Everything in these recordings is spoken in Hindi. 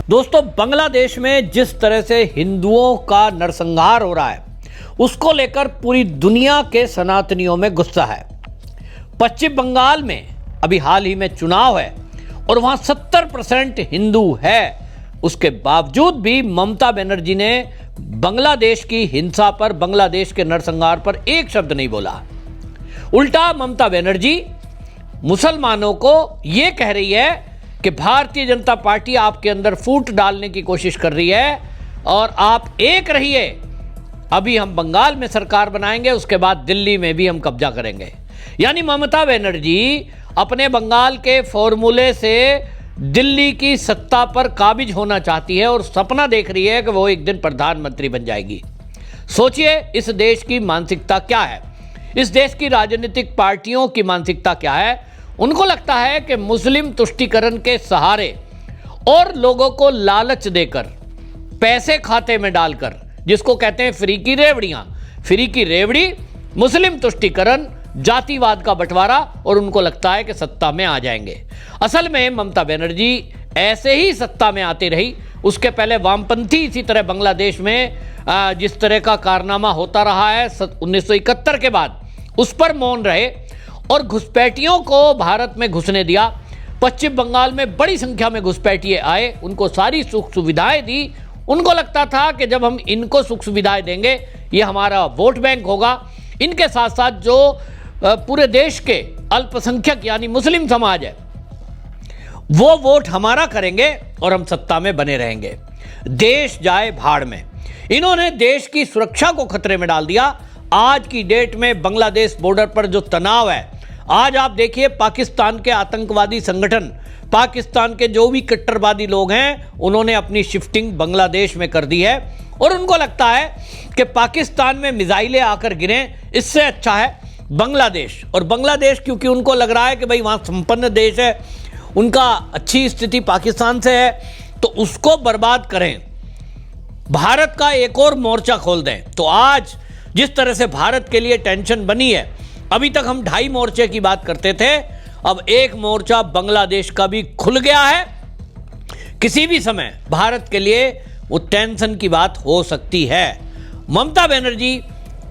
दोस्तों, बांग्लादेश में जिस तरह से हिंदुओं का नरसंहार हो रहा है उसको लेकर पूरी दुनिया के सनातनियों में गुस्सा है। पश्चिम बंगाल में अभी हाल ही में चुनाव है और वहां 70% हिंदू है। उसके बावजूद भी ममता बनर्जी ने बांग्लादेश की हिंसा पर, बांग्लादेश के नरसंहार पर एक शब्द नहीं बोला। उल्टा ममता बनर्जी मुसलमानों को यह कह रही है कि भारतीय जनता पार्टी आपके अंदर फूट डालने की कोशिश कर रही है और आप एक रहिए, अभी हम बंगाल में सरकार बनाएंगे, उसके बाद दिल्ली में भी हम कब्जा करेंगे। यानी ममता बनर्जी अपने बंगाल के फॉर्मूले से दिल्ली की सत्ता पर काबिज होना चाहती है और सपना देख रही है कि वो एक दिन प्रधानमंत्री बन जाएगी। सोचिए इस देश की मानसिकता क्या है, इस देश की राजनीतिक पार्टियों की मानसिकता क्या है। उनको लगता है कि मुस्लिम तुष्टीकरण के सहारे और लोगों को लालच देकर, पैसे खाते में डालकर, जिसको कहते हैं फ्री की रेवड़ियां, फ्री की रेवड़ी, मुस्लिम तुष्टीकरण, जातिवाद का बंटवारा, और उनको लगता है कि सत्ता में आ जाएंगे। असल में ममता बनर्जी ऐसे ही सत्ता में आती रही। उसके पहले वामपंथी इसी तरह बांग्लादेश में जिस तरह का कारनामा होता रहा है 1971 के बाद, उस पर मौन रहे और घुसपैठियों को भारत में घुसने दिया। पश्चिम बंगाल में बड़ी संख्या में घुसपैठिए आए, उनको सारी सुख सुविधाएं दी। उनको लगता था कि जब हम इनको सुख सुविधाएं देंगे ये हमारा वोट बैंक होगा। इनके साथ साथ जो पूरे देश के अल्पसंख्यक यानी मुस्लिम समाज है वो वोट हमारा करेंगे और हम सत्ता में बने रहेंगे। देश जाए भाड़ में। इन्होंने देश की सुरक्षा को खतरे में डाल दिया। आज की डेट में बांग्लादेश बॉर्डर पर जो तनाव है, आज आप देखिए पाकिस्तान के आतंकवादी संगठन, पाकिस्तान के जो भी कट्टरवादी लोग हैं, उन्होंने अपनी शिफ्टिंग बांग्लादेश में कर दी है और उनको लगता है कि पाकिस्तान में मिसाइलें आकर गिरें, इससे अच्छा है बांग्लादेश। और बांग्लादेश क्योंकि उनको लग रहा है कि भाई वहाँ संपन्न देश है, उनका अच्छी स्थिति पाकिस्तान से है, तो उसको बर्बाद करें, भारत का एक और मोर्चा खोल दें। तो आज जिस तरह से भारत के लिए टेंशन बनी है, अभी तक हम 2.5 मोर्चे की बात करते थे, अब एक मोर्चा बांग्लादेश का भी खुल गया है। किसी भी समय भारत के लिए वो टेंशन की बात हो सकती है। ममता बनर्जी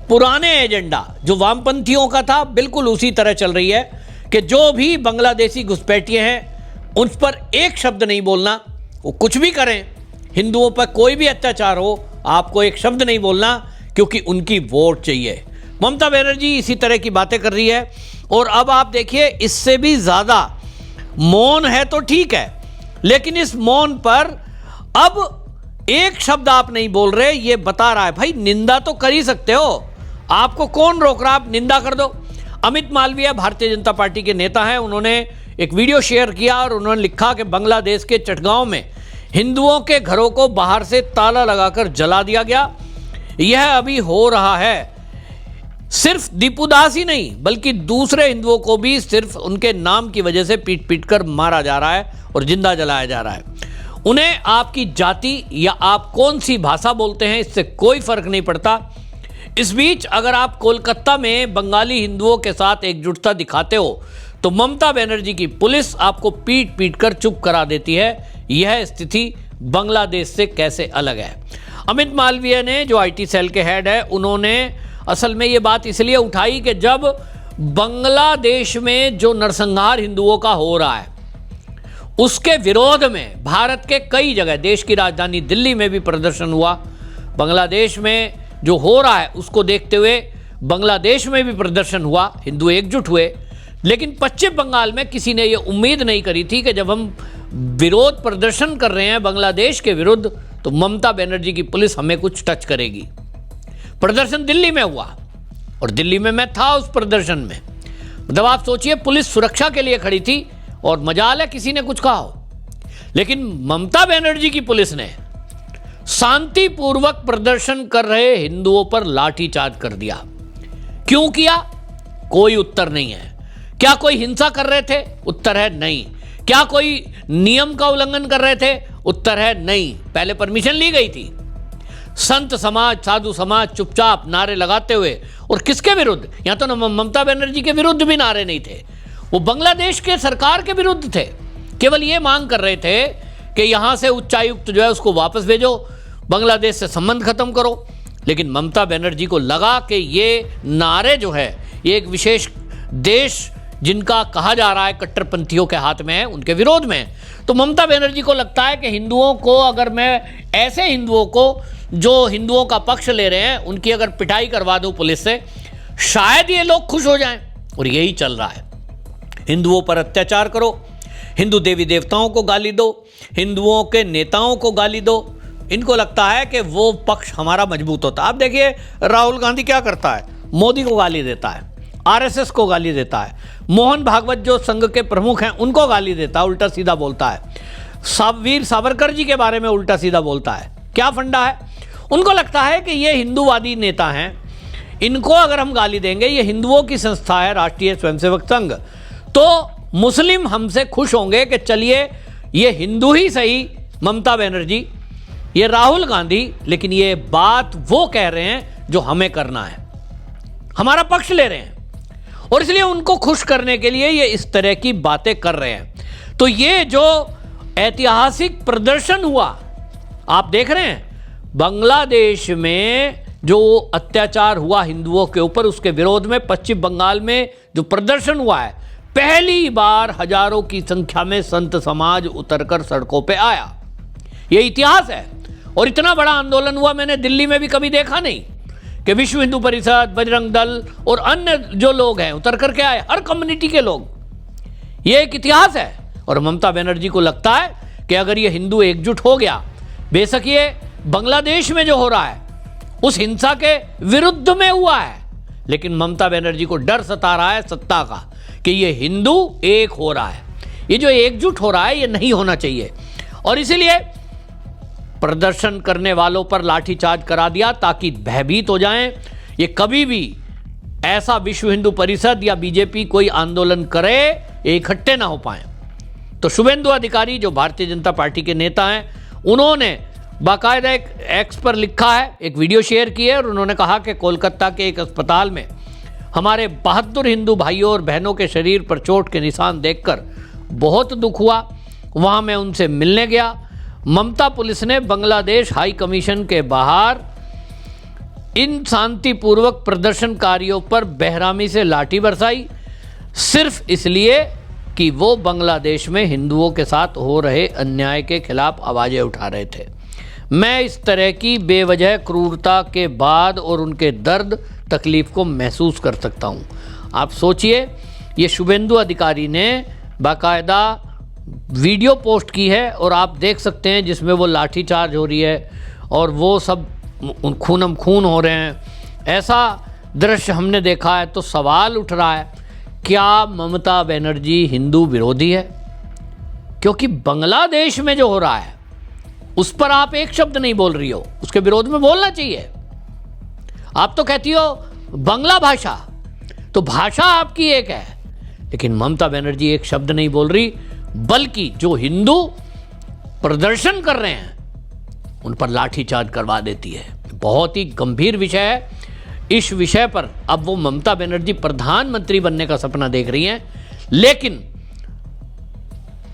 पुराने एजेंडा जो वामपंथियों का था बिल्कुल उसी तरह चल रही है कि जो भी बांग्लादेशी घुसपैठिए हैं उन पर एक शब्द नहीं बोलना। वो कुछ भी करें, हिंदुओं पर कोई भी अत्याचार हो, आपको एक शब्द नहीं बोलना, क्योंकि उनकी वोट चाहिए। ममता बनर्जी इसी तरह की बातें कर रही है और अब आप देखिए इससे भी ज्यादा मौन है तो ठीक है, लेकिन इस मौन पर अब एक शब्द आप नहीं बोल रहे। ये बता रहा है भाई निंदा तो कर ही सकते हो, आपको कौन रोक रहा, आप निंदा कर दो। अमित मालवीय भारतीय जनता पार्टी के नेता हैं, उन्होंने एक वीडियो शेयर किया और उन्होंने लिखा कि बांग्लादेश के चटगांव में हिंदुओं के घरों को बाहर से ताला लगाकर जला दिया गया। यह अभी हो रहा है। सिर्फ दीपुदास ही नहीं बल्कि दूसरे हिंदुओं को भी सिर्फ उनके नाम की वजह से पीट पीट कर मारा जा रहा है और जिंदा जलाया जा रहा है। उन्हें आपकी जाति या आप कौन सी भाषा बोलते हैं इससे कोई फर्क नहीं पड़ता। इस बीच अगर आप कोलकाता में बंगाली हिंदुओं के साथ एकजुटता दिखाते हो तो ममता बनर्जी की पुलिस आपको पीट पीट कर चुप करा देती है। यह स्थिति बांग्लादेश से कैसे अलग है। अमित मालवीय ने जो आईटी सेल के हेड है, उन्होंने असल में ये बात इसलिए उठाई कि जब बांग्लादेश में जो नरसंहार हिंदुओं का हो रहा है उसके विरोध में भारत के कई जगह, देश की राजधानी दिल्ली में भी प्रदर्शन हुआ। बांग्लादेश में जो हो रहा है उसको देखते हुए बांग्लादेश में भी प्रदर्शन हुआ, हिंदू एकजुट हुए। लेकिन पश्चिम बंगाल में किसी ने यह उम्मीद नहीं करी थी कि जब हम विरोध प्रदर्शन कर रहे हैं बांग्लादेश के विरुद्ध तो ममता बनर्जी की पुलिस हमें कुछ टच करेगी। प्रदर्शन दिल्ली में हुआ और दिल्ली में मैं था उस प्रदर्शन में। मतलब आप सोचिए पुलिस सुरक्षा के लिए खड़ी थी और मजाल है किसी ने कुछ कहा हो, लेकिन ममता बनर्जी की पुलिस ने शांतिपूर्वक प्रदर्शन कर रहे हिंदुओं पर लाठीचार्ज कर दिया। क्यों किया? कोई उत्तर नहीं है। क्या कोई हिंसा कर रहे थे? उत्तर है नहीं। क्या कोई नियम का उल्लंघन कर रहे थे? उत्तर है नहीं। पहले परमिशन ली गई थी। संत समाज, साधु समाज चुपचाप नारे लगाते हुए, और किसके विरुद्ध? यहां तो ममता बनर्जी के विरुद्ध भी नारे नहीं थे, वो बांग्लादेश के सरकार के विरुद्ध थे। केवल ये मांग कर रहे थे कि यहाँ से उच्चायुक्त जो है उसको वापस भेजो, बांग्लादेश से संबंध खत्म करो। लेकिन ममता बनर्जी को लगा कि ये नारे जो है ये एक विशेष देश जिनका कहा जा रहा है कट्टरपंथियों के हाथ में है, उनके विरोध में है। तो ममता बनर्जी को लगता है कि हिंदुओं को, अगर मैं ऐसे हिंदुओं को जो हिंदुओं का पक्ष ले रहे हैं उनकी अगर पिटाई करवा दूं पुलिस से, शायद ये लोग खुश हो जाएं। और यही चल रहा है। हिंदुओं पर अत्याचार करो, हिंदू देवी देवताओं को गाली दो, हिंदुओं के नेताओं को गाली दो। इनको लगता है कि वो पक्ष हमारा मजबूत होता है। आप देखिए राहुल गांधी क्या करता है, मोदी को गाली देता है, आरएसएस को गाली देता है, मोहन भागवत जो संघ के प्रमुख हैं उनको गाली देता है, उल्टा सीधा बोलता है, वीर सावरकर जी के बारे में उल्टा सीधा बोलता है। क्या फंडा है? उनको लगता है कि ये हिंदूवादी नेता हैं, इनको अगर हम गाली देंगे, ये हिंदुओं की संस्था है राष्ट्रीय स्वयंसेवक संघ, तो मुस्लिम हमसे खुश होंगे कि चलिए ये हिंदू ही सही, ममता बनर्जी, ये राहुल गांधी, लेकिन ये बात वो कह रहे हैं जो हमें करना है, हमारा पक्ष ले रहे हैं, और इसलिए उनको खुश करने के लिए ये इस तरह की बातें कर रहे हैं। तो ये जो ऐतिहासिक प्रदर्शन हुआ, आप देख रहे हैं बांग्लादेश में जो अत्याचार हुआ हिंदुओं के ऊपर, उसके विरोध में पश्चिम बंगाल में जो प्रदर्शन हुआ है, पहली बार हजारों की संख्या में संत समाज उतरकर सड़कों पे आया। ये इतिहास है। और इतना बड़ा आंदोलन हुआ मैंने दिल्ली में भी कभी देखा नहीं कि विश्व हिंदू परिषद, बजरंग दल और अन्य जो लोग हैं उतर करके आए, हर कम्युनिटी के लोग। ये एक इतिहास है। और ममता बनर्जी को लगता है कि अगर ये हिंदू एकजुट हो गया, बेशक ये बांग्लादेश में जो हो रहा है उस हिंसा के विरुद्ध में हुआ है, लेकिन ममता बनर्जी को डर सता रहा है सत्ता का कि ये हिंदू एक हो रहा है। ये जो एकजुट हो रहा है ये नहीं होना चाहिए, और इसीलिए प्रदर्शन करने वालों पर लाठीचार्ज करा दिया ताकि भयभीत हो जाएं। ये कभी भी ऐसा विश्व हिंदू परिषद या बीजेपी कोई आंदोलन करे, ये इकट्ठे ना हो पाए। तो शुभेंदु अधिकारी जो भारतीय जनता पार्टी के नेता हैं, उन्होंने बाकायदा एक एक्स पर लिखा है, एक वीडियो शेयर की है, और उन्होंने कहा कि कोलकाता के एक अस्पताल में हमारे बहादुर हिंदू भाइयों और बहनों के शरीर पर चोट के निशान देखकर बहुत दुख हुआ। वहाँ मैं उनसे मिलने गया। ममता पुलिस ने बांग्लादेश हाई कमीशन के बाहर इन शांतिपूर्वक प्रदर्शनकारियों पर बेरहमी से लाठी बरसाई, सिर्फ इसलिए कि वो बांग्लादेश में हिंदुओं के साथ हो रहे अन्याय के खिलाफ आवाज़ें उठा रहे थे। मैं इस तरह की बेवजह क्रूरता के बाद और उनके दर्द तकलीफ को महसूस कर सकता हूँ। आप सोचिए, ये शुभेंदु अधिकारी ने बाकायदा वीडियो पोस्ट की है और आप देख सकते हैं जिसमें वो लाठीचार्ज हो रही है और वो सब खूनम खून हो रहे हैं। ऐसा दृश्य हमने देखा है तो सवाल उठ रहा है, क्या ममता बनर्जी हिंदू विरोधी है? क्योंकि बांग्लादेश में जो हो रहा है उस पर आप एक शब्द नहीं बोल रही हो, उसके विरोध में बोलना चाहिए। आप तो कहती हो बांग्ला भाषा, तो भाषा आपकी एक है, लेकिन ममता बनर्जी एक शब्द नहीं बोल रही, बल्कि जो हिंदू प्रदर्शन कर रहे हैं उन पर लाठीचार्ज करवा देती है। बहुत ही गंभीर विषय है। इस विषय पर अब वो ममता बनर्जी प्रधानमंत्री बनने का सपना देख रही हैं, लेकिन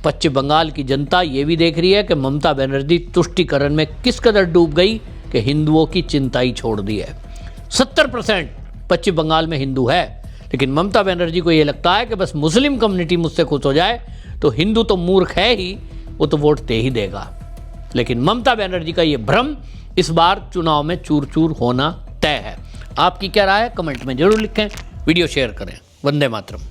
पश्चिम बंगाल की जनता ये भी देख रही है कि ममता बनर्जी तुष्टीकरण में किस कदर डूब गई कि हिंदुओं की चिंता ही छोड़ दी है। 70% पश्चिम बंगाल में हिंदू है, लेकिन ममता बनर्जी को ये लगता है कि बस मुस्लिम कम्युनिटी मुझसे खुश हो जाए तो हिंदू तो मूर्ख है ही, वो तो वोट दे ही देगा। लेकिन ममता बनर्जी का ये भ्रम इस बार चुनाव में चूर चूर होना तय है। आपकी क्या राय है? कमेंट में जरूर लिखें, वीडियो शेयर करें। वंदे मातरम।